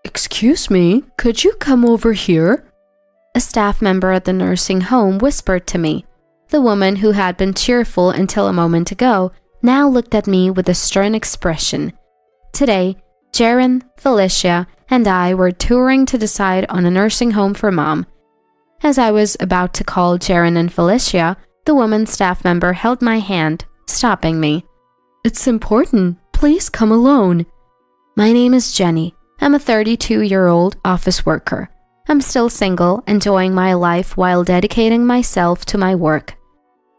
Excuse me, could you come over here? A staff member at the nursing home whispered to me. The woman who had been cheerful until a moment ago now looked at me with a stern expression. Today, Jaren, Felicia, and I were touring to decide on a nursing home for Mom. As I was about to call Jaren and Felicia, the woman staff member held my hand, stopping me. It's important. Please come alone. My name is Jenny. I'm a 32-year-old office worker. I'm still single, enjoying my life while dedicating myself to my work.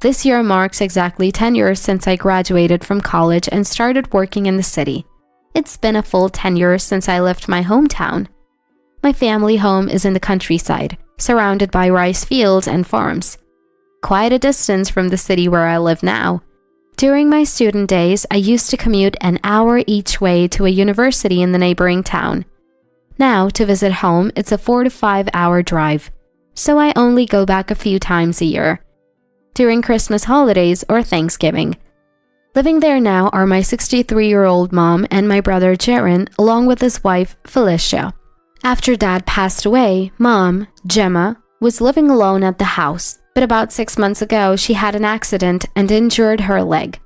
This year marks exactly 10 years since I graduated from college and started working in the city. It's been a full 10 years since I left my hometown. My family home is in the countryside, surrounded by rice fields and farms. Quite a distance from the city where I live now. During my student days, I used to commute an hour each way to a university in the neighboring town. Now, to visit home, it's a 4 to 5 hour drive, so I only go back a few times a year, during Christmas holidays or Thanksgiving. Living there now are my 63-year-old mom and my brother Jaren, along with his wife Felicia. After Dad passed away, Mom, Gemma, was living alone at the house, but about 6 months ago she had an accident and injured her leg.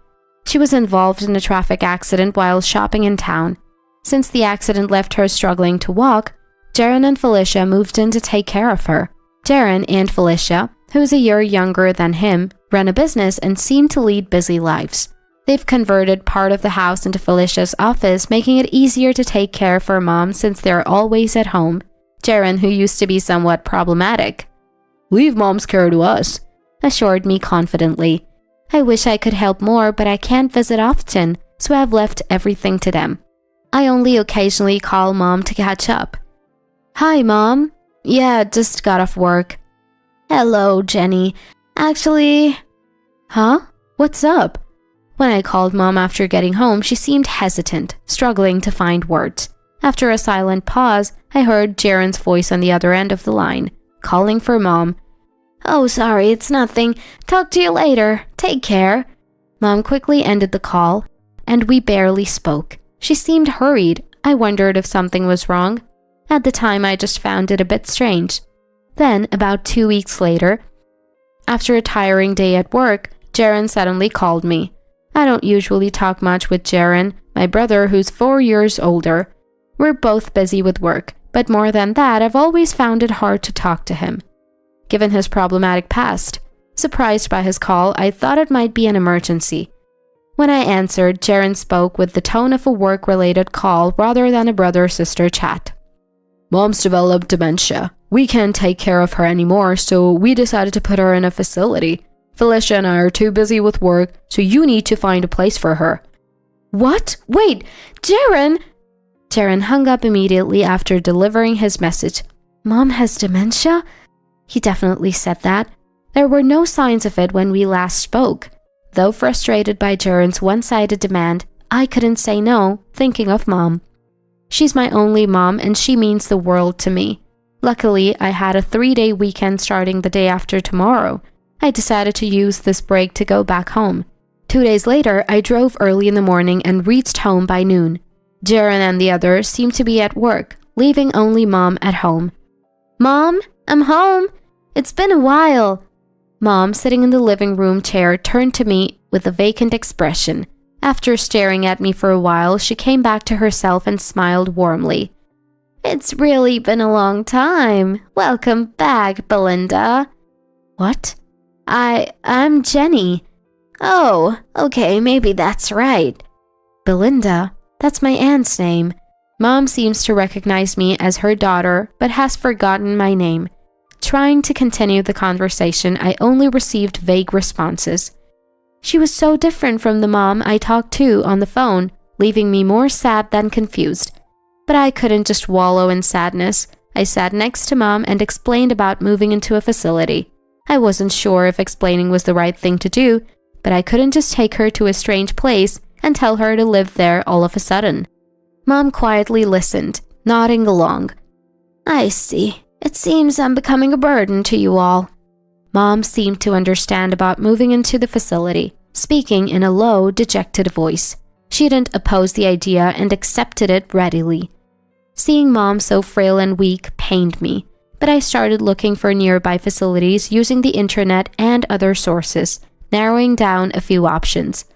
She was involved in a traffic accident while shopping in town. Since the accident left her struggling to walk, Jaren and Felicia moved in to take care of her. Jaren and Felicia, who is a year younger than him, run a business and seem to lead busy lives. They've converted part of the house into Felicia's office, making it easier to take care of her mom since they're always at home. Jaren, who used to be somewhat problematic, "Leave Mom's care to us," assured me confidently. I wish I could help more, but I can't visit often, so I've left everything to them. I only occasionally call Mom to catch up. "Hi, Mom. Yeah, just got off work." "Hello, Jenny. Actually..." "Huh? What's up?" When I called Mom after getting home, she seemed hesitant, struggling to find words. After a silent pause, I heard Jaren's voice on the other end of the line, calling for Mom. "Oh, sorry, it's nothing. Talk to you later. Take care." Mom quickly ended the call, and we barely spoke. She seemed hurried. I wondered if something was wrong. At the time, I just found it a bit strange. Then, about 2 weeks later, after a tiring day at work, Jaren suddenly called me. I don't usually talk much with Jaren, my brother who's 4 years older. We're both busy with work, but more than that, I've always found it hard to talk to him, given his problematic past. Surprised by his call, I thought it might be an emergency. When I answered, Jaren spoke with the tone of a work-related call rather than a brother-sister chat. "Mom's developed dementia. We can't take care of her anymore, so we decided to put her in a facility. Felicia and I are too busy with work, so you need to find a place for her." "What? Wait, Jaren!" Jaren hung up immediately after delivering his message. "Mom has dementia?" He definitely said that. There were no signs of it when we last spoke. Though frustrated by Jaren's one-sided demand, I couldn't say no, thinking of Mom. She's my only mom and she means the world to me. Luckily, I had a 3-day weekend starting the day after tomorrow. I decided to use this break to go back home. 2 days later, I drove early in the morning and reached home by noon. Jaren and the others seemed to be at work, leaving only Mom at home. "Mom, I'm home. It's been a while." Mom, sitting in the living room chair, turned to me with a vacant expression. After staring at me for a while, she came back to herself and smiled warmly. "It's really been a long time. Welcome back, Belinda." "What?" I'm Jenny." "Oh, okay, maybe that's right." "Belinda? That's my aunt's name." Mom seems to recognize me as her daughter, but has forgotten my name. Trying to continue the conversation, I only received vague responses. She was so different from the mom I talked to on the phone, leaving me more sad than confused. But I couldn't just wallow in sadness. I sat next to Mom and explained about moving into a facility. I wasn't sure if explaining was the right thing to do, but I couldn't just take her to a strange place and tell her to live there all of a sudden. Mom quietly listened, nodding along. "I see. It seems I'm becoming a burden to you all." Mom seemed to understand about moving into the facility, speaking in a low, dejected voice. She didn't oppose the idea and accepted it readily. Seeing Mom so frail and weak pained me, but I started looking for nearby facilities using the internet and other sources, narrowing down a few options.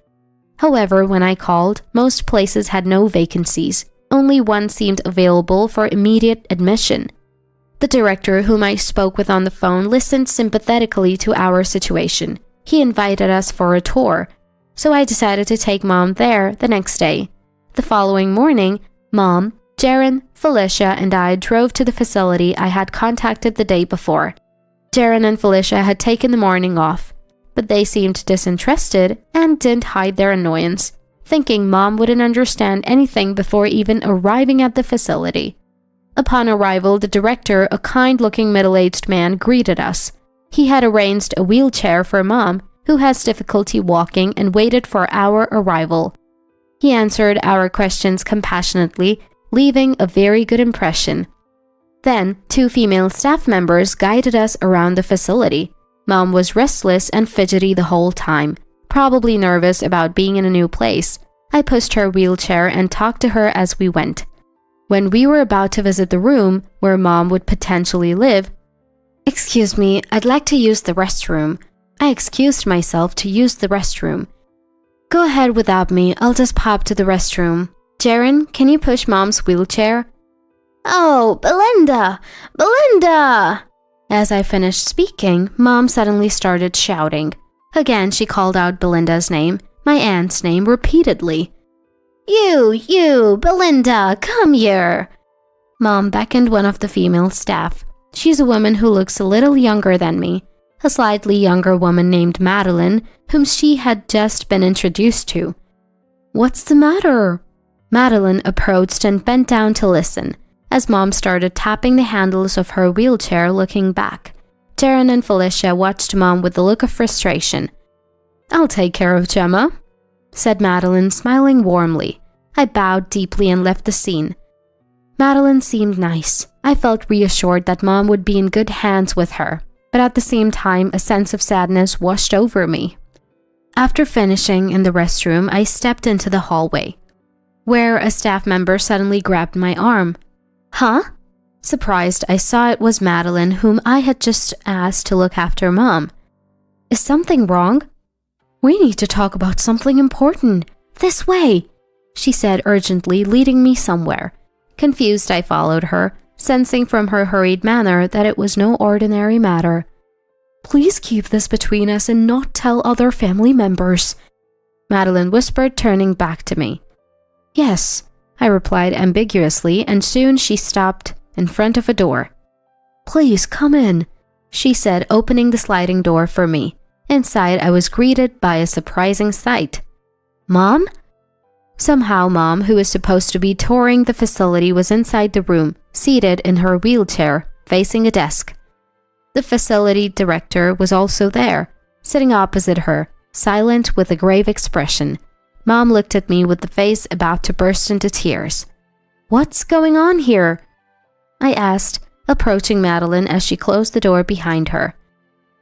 However, when I called, most places had no vacancies. Only one seemed available for immediate admission. The director whom I spoke with on the phone listened sympathetically to our situation. He invited us for a tour, so I decided to take Mom there the next day. The following morning, Mom, Jaren, Felicia, and I drove to the facility I had contacted the day before. Jaren and Felicia had taken the morning off, but they seemed disinterested and didn't hide their annoyance, thinking Mom wouldn't understand anything before even arriving at the facility. Upon arrival, the director, a kind-looking middle-aged man, greeted us. He had arranged a wheelchair for Mom, who has difficulty walking, and waited for our arrival. He answered our questions compassionately, leaving a very good impression. Then, 2 female staff members guided us around the facility. Mom was restless and fidgety the whole time, probably nervous about being in a new place. I pushed her wheelchair and talked to her as we went. When we were about to visit the room where Mom would potentially live, "Excuse me, I'd like to use the restroom." I excused myself to use the restroom. "Go ahead without me, I'll just pop to the restroom. Jaren, can you push Mom's wheelchair?" "Oh, Belinda! Belinda!" As I finished speaking, Mom suddenly started shouting. Again, she called out Belinda's name, my aunt's name, repeatedly. You, Belinda, come here." Mom beckoned one of the female staff. She's a woman who looks a little younger than me, a slightly younger woman named Madeline, whom she had just been introduced to. "What's the matter?" Madeline approached and bent down to listen, as Mom started tapping the handles of her wheelchair, looking back. Jaren and Felicia watched Mom with a look of frustration. "I'll take care of Gemma," said Madeline, smiling warmly. I bowed deeply and left the scene. Madeline seemed nice. I felt reassured that Mom would be in good hands with her, but at the same time, a sense of sadness washed over me. After finishing in the restroom, I stepped into the hallway, where a staff member suddenly grabbed my arm. "Huh?" Surprised, I saw it was Madeline, whom I had just asked to look after Mom. "Is something wrong?" "We need to talk about something important. This way," she said urgently, leading me somewhere. Confused, I followed her, sensing from her hurried manner that it was no ordinary matter. "Please keep this between us and not tell other family members," Madeline whispered, turning back to me. "Yes," I replied ambiguously, and soon she stopped in front of a door. "Please come in," she said, opening the sliding door for me. Inside, I was greeted by a surprising sight. "Mom?" Somehow, Mom, who was supposed to be touring the facility, was inside the room, seated in her wheelchair, facing a desk. The facility director was also there, sitting opposite her, silent with a grave expression. Mom looked at me with the face about to burst into tears. "What's going on here?" I asked, approaching Madeline as she closed the door behind her.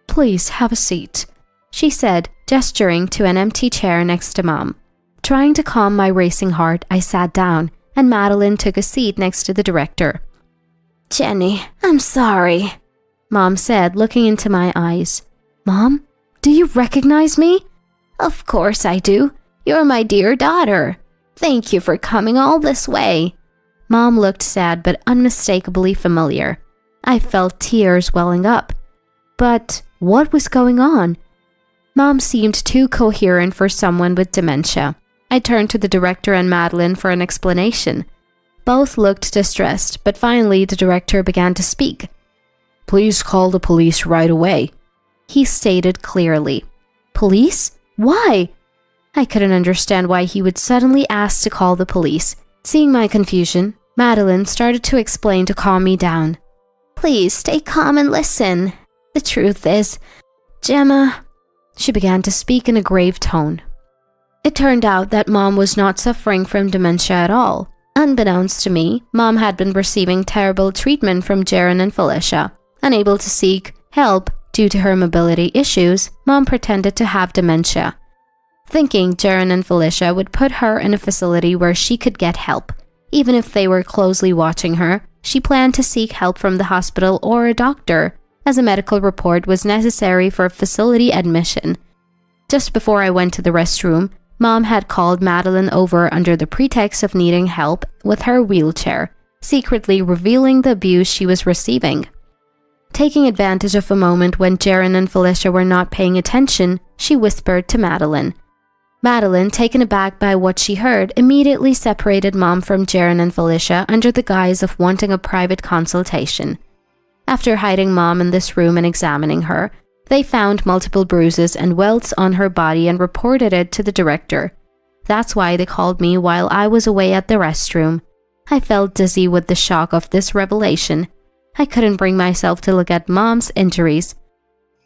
"Please have a seat," she said, gesturing to an empty chair next to Mom. Trying to calm my racing heart, I sat down, and Madeline took a seat next to the director. "Jenny, I'm sorry," Mom said, looking into my eyes. "Mom, do you recognize me?" "Of course I do. You're my dear daughter. Thank you for coming all this way." Mom looked sad but unmistakably familiar. I felt tears welling up. But what was going on? Mom seemed too coherent for someone with dementia. I turned to the director and Madeline for an explanation. Both looked distressed, but finally the director began to speak. "Please call the police right away," he stated clearly. "Police? Why?" I couldn't understand why he would suddenly ask to call the police. Seeing my confusion, Madeline started to explain to calm me down. "Please stay calm and listen. The truth is, Gemma," she began to speak in a grave tone. It turned out that Mom was not suffering from dementia at all. Unbeknownst to me, Mom had been receiving terrible treatment from Jaren and Felicia. Unable to seek help due to her mobility issues, Mom pretended to have dementia, thinking Jaren and Felicia would put her in a facility where she could get help. Even if they were closely watching her, she planned to seek help from the hospital or a doctor, as a medical report was necessary for facility admission. Just before I went to the restroom, Mom had called Madeline over under the pretext of needing help with her wheelchair, secretly revealing the abuse she was receiving. Taking advantage of a moment when Jaren and Felicia were not paying attention, she whispered to Madeline. Madeline, taken aback by what she heard, immediately separated Mom from Jaren and Felicia under the guise of wanting a private consultation. After hiding Mom in this room and examining her, they found multiple bruises and welts on her body and reported it to the director. That's why they called me while I was away at the restroom. I felt dizzy with the shock of this revelation. I couldn't bring myself to look at Mom's injuries.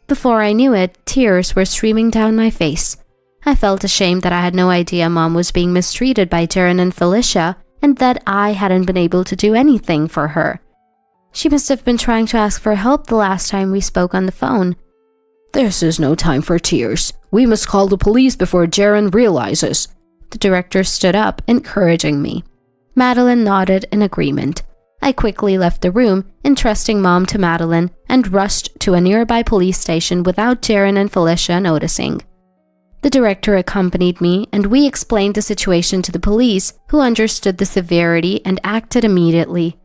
Before I knew it, tears were streaming down my face. I felt ashamed that I had no idea Mom was being mistreated by Jaren and Felicia, and that I hadn't been able to do anything for her. She must have been trying to ask for help the last time we spoke on the phone. This is no time for tears. We must call the police before Jaren realizes. The director stood up, encouraging me. Madeline nodded in agreement. I quickly left the room, entrusting Mom to Madeline, and rushed to a nearby police station without Jaren and Felicia noticing. The director accompanied me, and we explained the situation to the police, who understood the severity and acted immediately.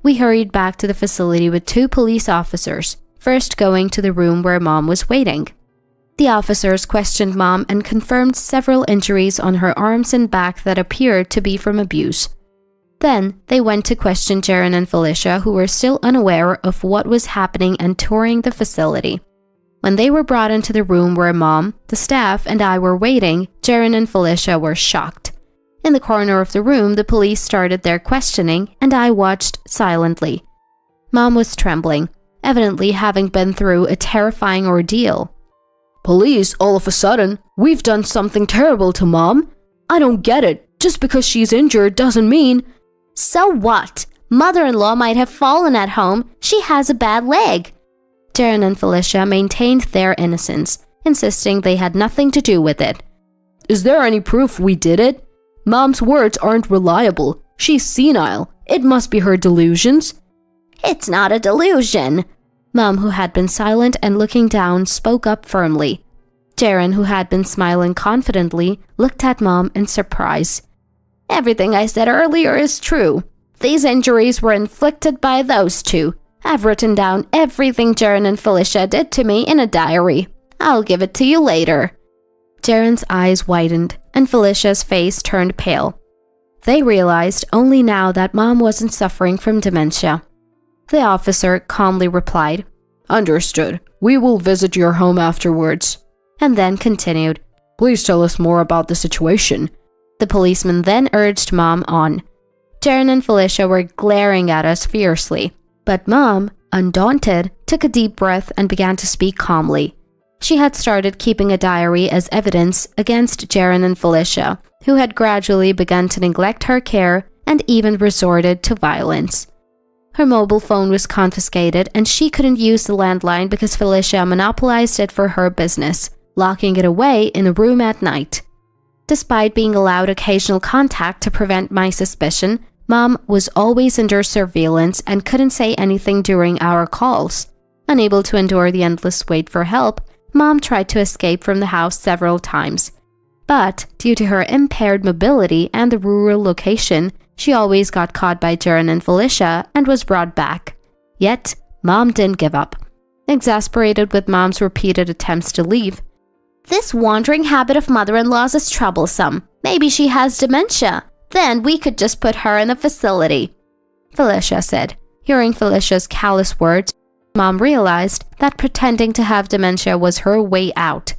We hurried back to the facility with 2 police officers, first going to the room where Mom was waiting. The officers questioned Mom and confirmed several injuries on her arms and back that appeared to be from abuse. Then, they went to question Jaren and Felicia, who were still unaware of what was happening and touring the facility. When they were brought into the room where Mom, the staff, and I were waiting, Jaren and Felicia were shocked. In the corner of the room, the police started their questioning, and I watched silently. Mom was trembling, evidently having been through a terrifying ordeal. Police, all of a sudden, we've done something terrible to Mom. I don't get it. Just because she's injured doesn't mean... So what? Mother-in-law might have fallen at home. She has a bad leg. Jaren and Felicia maintained their innocence, insisting they had nothing to do with it. Is there any proof we did it? Mom's words aren't reliable. She's senile. It must be her delusions. It's not a delusion. Mom, who had been silent and looking down, spoke up firmly. Jaren, who had been smiling confidently, looked at Mom in surprise. Everything I said earlier is true. These injuries were inflicted by those 2. I've written down everything Jaren and Felicia did to me in a diary. I'll give it to you later. Jaren's eyes widened, and Felicia's face turned pale. They realized only now that Mom wasn't suffering from dementia. The officer calmly replied, Understood. We will visit your home afterwards. And then continued, Please tell us more about the situation. The policeman then urged Mom on. Jaren and Felicia were glaring at us fiercely, but Mom, undaunted, took a deep breath and began to speak calmly. She had started keeping a diary as evidence against Jaren and Felicia, who had gradually begun to neglect her care and even resorted to violence. Her mobile phone was confiscated and she couldn't use the landline because Felicia monopolized it for her business, locking it away in a room at night. Despite being allowed occasional contact to prevent my suspicion, Mom was always under surveillance and couldn't say anything during our calls. Unable to endure the endless wait for help, Mom tried to escape from the house several times. But due to her impaired mobility and the rural location, she always got caught by Jaren and Felicia and was brought back. Yet, Mom didn't give up. Exasperated with Mom's repeated attempts to leave, This wandering habit of mother-in-law's is troublesome. Maybe she has dementia. Then we could just put her in a facility, Felicia said. Hearing Felicia's callous words, Mom realized that pretending to have dementia was her way out.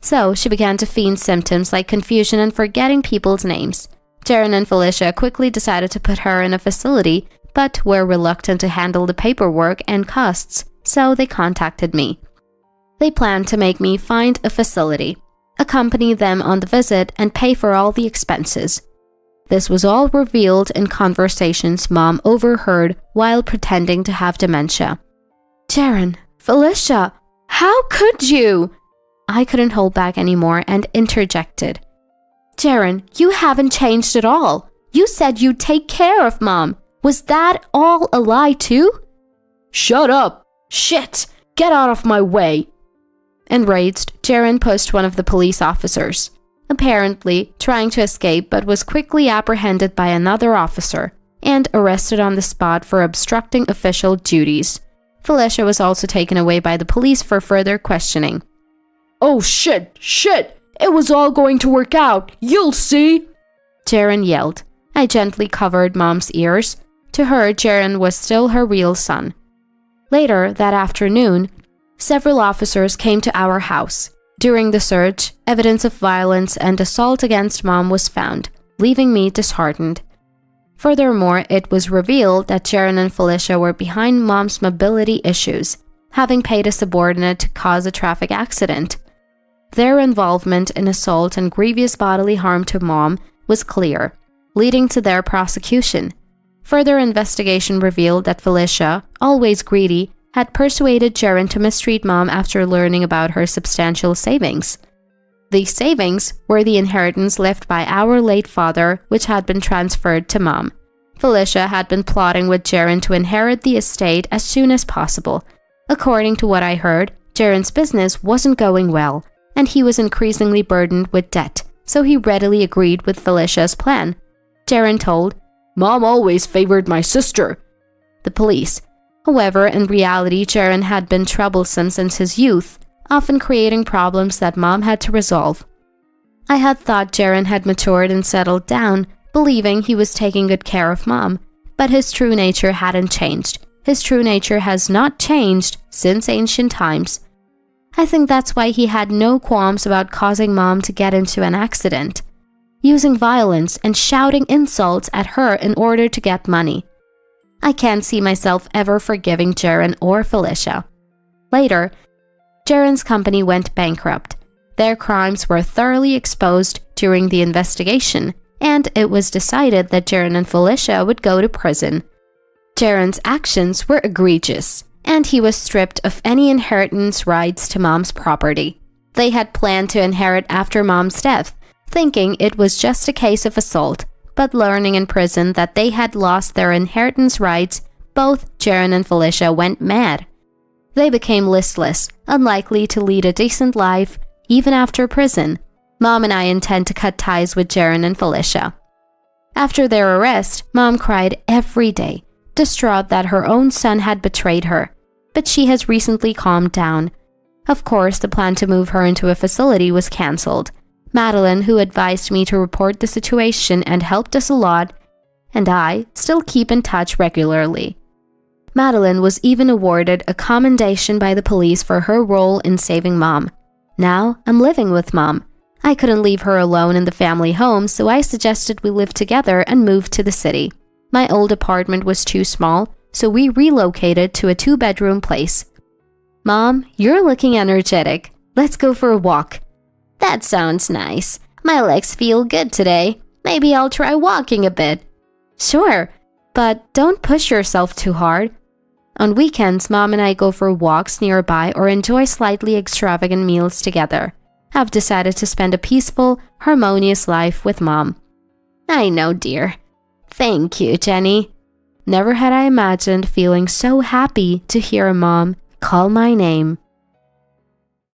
So she began to feign symptoms like confusion and forgetting people's names. Jaren and Felicia quickly decided to put her in a facility, but were reluctant to handle the paperwork and costs, so they contacted me. They planned to make me find a facility, accompany them on the visit, and pay for all the expenses. This was all revealed in conversations Mom overheard while pretending to have dementia. Jaren, Felicia, how could you? I couldn't hold back anymore and interjected. Jaren, you haven't changed at all. You said you'd take care of Mom. Was that all a lie too? Shut up! Shit! Get out of my way! Enraged, Jaren pushed one of the police officers, apparently trying to escape, but was quickly apprehended by another officer and arrested on the spot for obstructing official duties. Felicia was also taken away by the police for further questioning. Oh shit! Shit! It was all going to work out! You'll see! Jaren yelled. I gently covered Mom's ears. To her, Jaren was still her real son. Later that afternoon, several officers came to our house. During the search, evidence of violence and assault against Mom was found, leaving me disheartened. Furthermore, it was revealed that Jaren and Felicia were behind Mom's mobility issues, having paid a subordinate to cause a traffic accident. Their involvement in assault and grievous bodily harm to Mom was clear, leading to their prosecution. Further investigation revealed that Felicia, always greedy, had persuaded Jaren to mistreat Mom after learning about her substantial savings. These savings were the inheritance left by our late father, which had been transferred to Mom. Felicia had been plotting with Jaren to inherit the estate as soon as possible. According to what I heard, Jaren's business wasn't going well, and he was increasingly burdened with debt, so he readily agreed with Felicia's plan. Jaren told, "Mom always favored my sister," the police. However, in reality, Jaren had been troublesome since his youth, often creating problems that Mom had to resolve. I had thought Jaren had matured and settled down, believing he was taking good care of Mom, but his true nature hadn't changed. His true nature has not changed since ancient times. I think that's why he had no qualms about causing Mom to get into an accident, using violence and shouting insults at her in order to get money. I can't see myself ever forgiving Jaren or Felicia. Later, Jaren's company went bankrupt. Their crimes were thoroughly exposed during the investigation, and it was decided that Jaren and Felicia would go to prison. Jaren's actions were egregious, and he was stripped of any inheritance rights to Mom's property. They had planned to inherit after Mom's death, thinking it was just a case of assault, but learning in prison that they had lost their inheritance rights, both Jaren and Felicia went mad. They became listless, unlikely to lead a decent life, even after prison. Mom and I intend to cut ties with Jaren and Felicia. After their arrest, Mom cried every day, distraught that her own son had betrayed her, but she has recently calmed down. Of course, the plan to move her into a facility was cancelled. Madeline, who advised me to report the situation and helped us a lot, and I still keep in touch regularly. Madeline was even awarded a commendation by the police for her role in saving Mom. Now, I'm living with Mom. I couldn't leave her alone in the family home, so I suggested we live together and move to the city. My old apartment was too small, so we relocated to a 2-bedroom place. Mom, you're looking energetic. Let's go for a walk. That sounds nice. My legs feel good today. Maybe I'll try walking a bit. Sure, but don't push yourself too hard. On weekends, Mom and I go for walks nearby or enjoy slightly extravagant meals together. I've decided to spend a peaceful, harmonious life with Mom. I know, dear. Thank you, Jenny. Never had I imagined feeling so happy to hear Mom call my name.